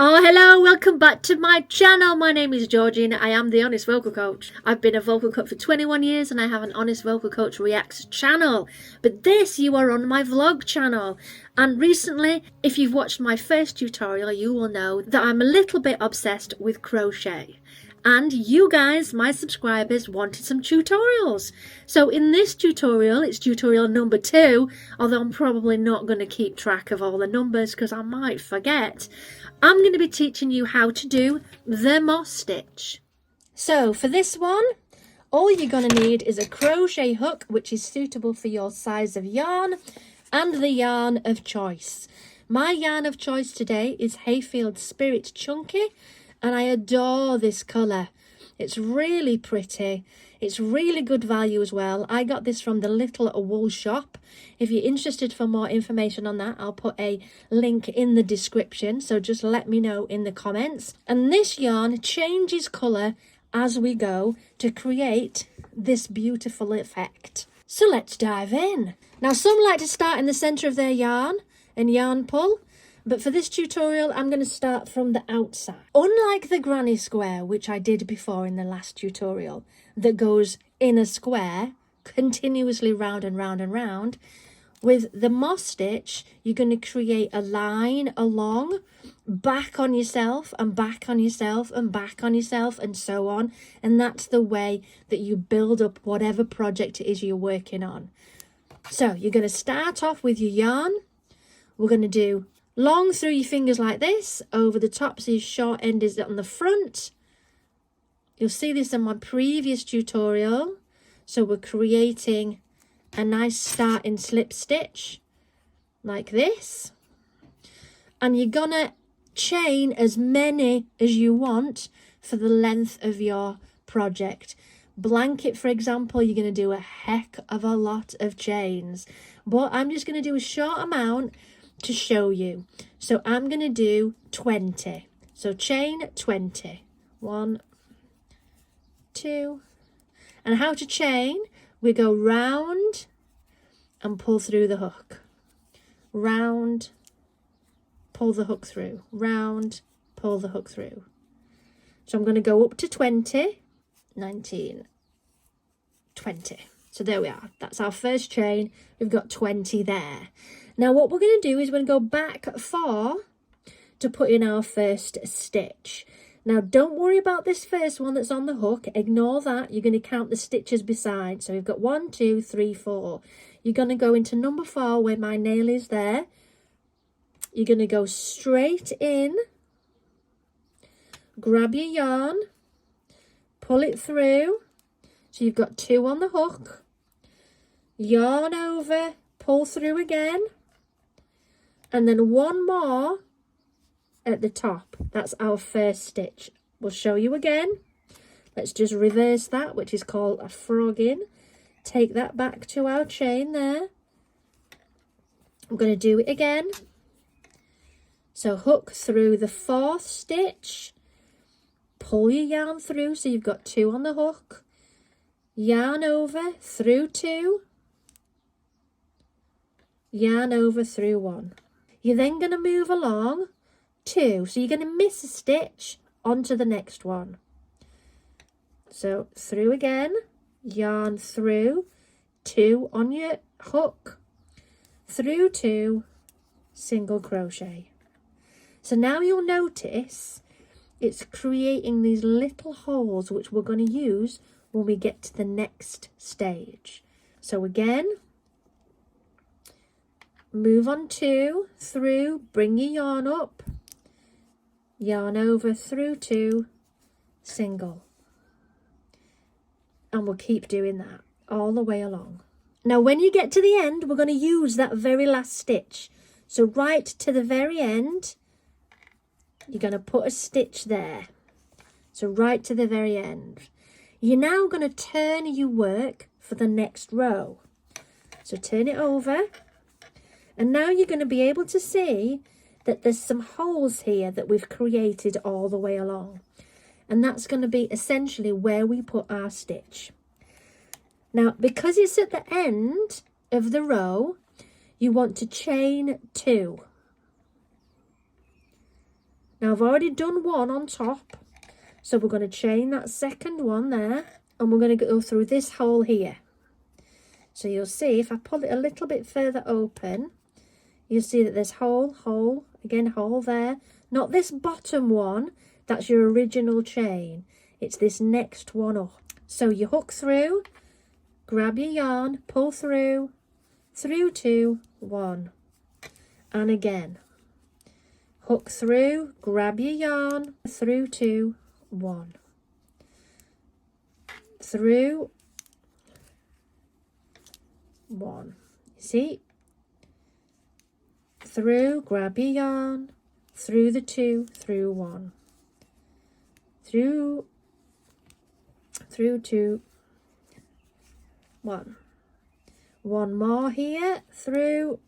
Oh, hello, welcome back to my channel. My name is Georgina. I am the Honest Vocal Coach. I've been a vocal coach for 21 years and I have an Honest Vocal Coach Reacts channel. But this, you are on my vlog channel. And recently, if you've watched my first tutorial, you will know that I'm a little bit obsessed with crochet. And you guys, my subscribers, wanted some tutorials. So in this tutorial, it's tutorial number 2, although I'm probably not going to keep track of all the numbers because I might forget. I'm going to be teaching you how to do the moss stitch. So for this one, all you're going to need is a crochet hook, which is suitable for your size of yarn, and the yarn of choice. My yarn of choice today is Hayfield Spirit Chunky, and I adore this colour. It's really pretty. It's really good value as well. I got this from the Little Wool Shop. If you're interested for more information on that, I'll put a link in the description. So just let me know in the comments. And this yarn changes colour as we go to create this beautiful effect. So let's dive in. Now some like to start in the centre of their yarn and yarn pull. But for this tutorial, I'm going to start from the outside. Unlike the granny square, which I did before in the last tutorial, that goes in a square, continuously round and round and round, with the moss stitch, you're going to create a line along, back on yourself, and back on yourself, and back on yourself, and so on. And that's the way that you build up whatever project it is you're working on. So you're going to start off with your yarn. We're going to do long through your fingers like this, over the top, so your short end is on the front. You'll see this in my previous tutorial. So we're creating a nice starting slip stitch like this. And you're gonna chain as many as you want for the length of your project. Blanket, for example, you're gonna do a heck of a lot of chains. But I'm just gonna do a short amount to show you. So I'm going to do 20. So chain 20. 1, 2. And how to chain? We go round and pull through the hook. Round, pull the hook through. Round, pull the hook through. So I'm going to go up to 20. 19, 20. So there we are. That's our first chain. We've got 20 there. Now what we're going to do is we're going to go back 4 to put in our first stitch. Now don't worry about this first one that's on the hook. Ignore that. You're going to count the stitches beside. So we've got 1, 2, 3, 4. You're going to go into number 4 where my nail is there. You're going to go straight in. Grab your yarn. Pull it through. So you've got 2 on the hook. Yarn over. Pull through again. And then 1 more at the top. That's our first stitch. We'll show you again. Let's just reverse that, which is called a frog in. Take that back to our chain there. I'm going to do it again. So hook through the 4th stitch. Pull your yarn through, so you've got 2 on the hook. Yarn over through 2. Yarn over through 1. You're then going to move along 2. So you're going to miss a stitch onto the next one. So through again, yarn through, 2 on your hook, through 2, single crochet. So now you'll notice it's creating these little holes which we're going to use when we get to the next stage. So again, move on 2, through, bring your yarn up, yarn over through 2, single. And we'll keep doing that all the way along. Now when you get to the end, we're going to use that very last stitch. So right to the very end, you're going to put a stitch there. So right to the very end. You're now going to turn your work for the next row. So turn it over. And now you're going to be able to see that there's some holes here that we've created all the way along. And that's going to be essentially where we put our stitch. Now, because it's at the end of the row, you want to chain 2. Now I've already done one on top, so we're going to chain that second one there, and we're going to go through this hole here. So you'll see if I pull it a little bit further open, you'll see that there's hole, again hole there. Not this bottom one, that's your original chain. It's this next one up. So you hook through, grab your yarn, pull through 2, 1, and again. Hook through, grab your yarn, through 2, 1, through 1. See? Through, grab your yarn, through the 2, through 1, through 2, 1. One more here, through.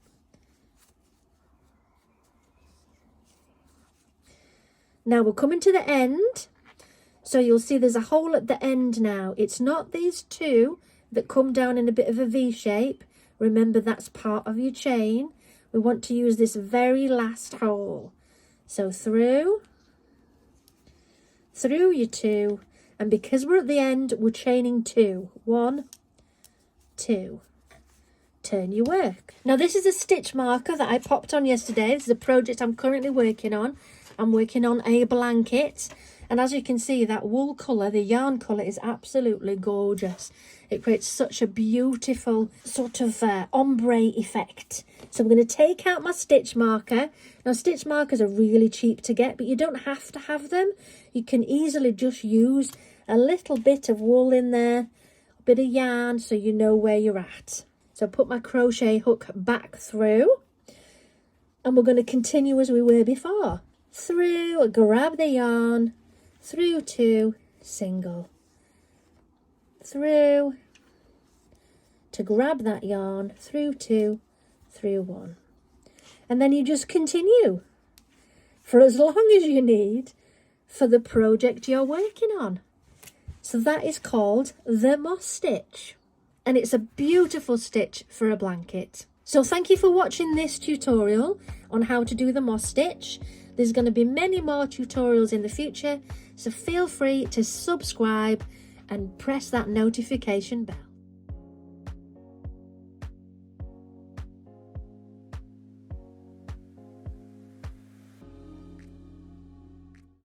Now we're coming to the end, so you'll see there's a hole at the end now. It's not these two that come down in a bit of a V shape. Remember, that's part of your chain. We want to use this very last hole. So through your 2, and because we're at the end, we're chaining 2. 1, 2. Turn your work. Now this is a stitch marker that I popped on yesterday. This is a project I'm currently working on. I'm working on a blanket, and as you can see, that wool colour, the yarn colour, is absolutely gorgeous. It creates such a beautiful sort of ombre effect. So I'm going to take out my stitch marker. Now stitch markers are really cheap to get, but you don't have to have them. You can easily just use a little bit of wool in there, a bit of yarn, so you know where you're at. So put my crochet hook back through, and we're going to continue as we were before. Through, grab the yarn, through 2, single, through, to grab that yarn, through 2, through 1. And then you just continue for as long as you need for the project you're working on. So that is called the moss stitch, and it's a beautiful stitch for a blanket. So thank you for watching this tutorial on how to do the moss stitch. There's going to be many more tutorials in the future, so feel free to subscribe and press that notification bell.